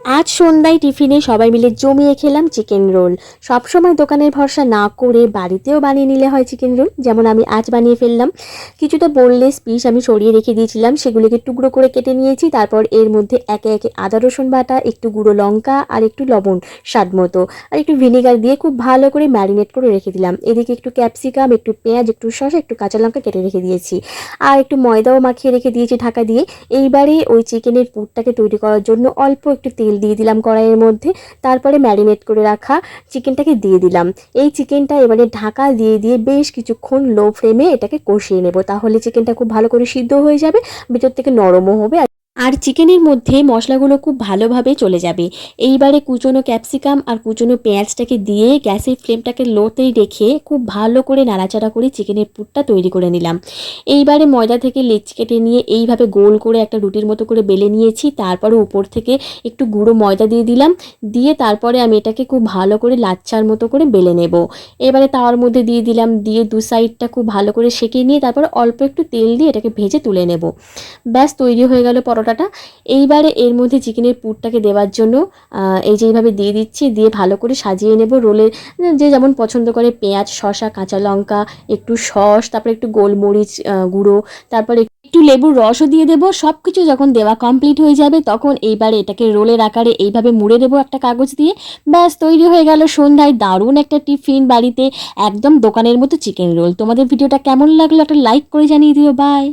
আজ সন্ধ্যায় টিফিনে সবাই মিলে জমিয়ে খেলাম চিকেন রোল। সবসময় দোকানের ভরসা না করে বাড়িতেও বানিয়ে নিলে হয় চিকেন রোল, যেমন আমি আজ বানিয়ে ফেললাম। কিছুটা বোনলেস পিস আমি সরিয়ে রেখে দিয়েছিলাম, সেগুলিকে টুকরো করে কেটে নিয়েছি। তারপর এর মধ্যে একে একে আদা রসুন বাটা, একটু গুঁড়ো লঙ্কা আর একটু লবণ স্বাদ মতো আর একটু ভিনেগার দিয়ে খুব ভালো করে ম্যারিনেট করে রেখে দিলাম। এদিকে একটু ক্যাপসিকাম, একটু পেঁয়াজ, একটু শসা, একটু কাঁচা লঙ্কা কেটে রেখে দিয়েছি আর একটু ময়দাও মাখিয়ে রেখে দিয়েছি ঢাকা দিয়ে। এইবারে ওই চিকেনের পুরটাকে তৈরি করার জন্য অল্প একটু তেল দিয়ে দিলাম কড়াইয়ের মধ্যে। তারপরে ম্যারিনেট করে রাখা চিকেনটাকে দিয়ে দিলাম। এই চিকেনটা এবারে ঢাকা দিয়ে দিয়ে বেশ কিছুক্ষণ লো ফ্লেমে এটাকে কষিয়ে নেব, তাহলে চিকেনটা খুব ভালো করে সিদ্ধ হয়ে যাবে, ভিতর থেকে নরমও হবে আর চিকেনের মধ্যে মশলাগুলো খুব ভালোভাবে চলে যাবে। এইবারে কুচনো ক্যাপসিকাম আর কুচনো পেঁয়াজটাকে দিয়ে গ্যাসের ফ্লেমটাকে লোতেই রেখে খুব ভালো করে নাড়াচাড়া করে চিকেনের পুরটা তৈরি করে নিলাম। এইবারে ময়দা থেকে লেচি কেটে নিয়ে এইভাবে গোল করে একটা রুটির মতো করে বেলে নিয়েছি। তারপরে উপর থেকে একটু গুঁড়ো ময়দা দিয়ে দিলাম, দিয়ে তারপরে আমি এটাকে খুব ভালো করে লাচ্ছার মতো করে বেলে নেব। এবারে তাওয়ার মধ্যে দিয়ে দিলাম, দিয়ে দু সাইডটা খুব ভালো করে সেঁকে নিয়ে তারপরে অল্প একটু তেল দিয়ে এটাকে ভেজে তুলে নেব। ব্যাস তৈরি হয়ে গেল পরোটাটা। এইবারে এর মধ্যে চিকেনের পুরটাকে দেওয়ার জন্য এই যে এইভাবে দিয়ে দিচ্ছি, দিয়ে ভালো করে সাজিয়ে নেব রোলের। যে যেমন পছন্দ করে পেঁয়াজ, শসা, কাঁচা লঙ্কা, একটু সস, তারপরে একটু গোলমরিচ গুঁড়ো, তারপরে একটু লেবুর রসও দিয়ে দেবো। সব কিছু যখন দেওয়া কমপ্লিট হয়ে যাবে তখন এইবারে এটাকে রোলের আকারে এইভাবে মুড়ে দেবো একটা কাগজ দিয়ে। ব্যাস তৈরি হয়ে গেল সন্ধ্যায় দারুণ একটা টিফিন, বাড়িতে একদম দোকানের মতো চিকেন রোল। তোমাদের ভিডিওটা কেমন লাগলো একটা লাইক করে জানিয়ে দিও। বাই।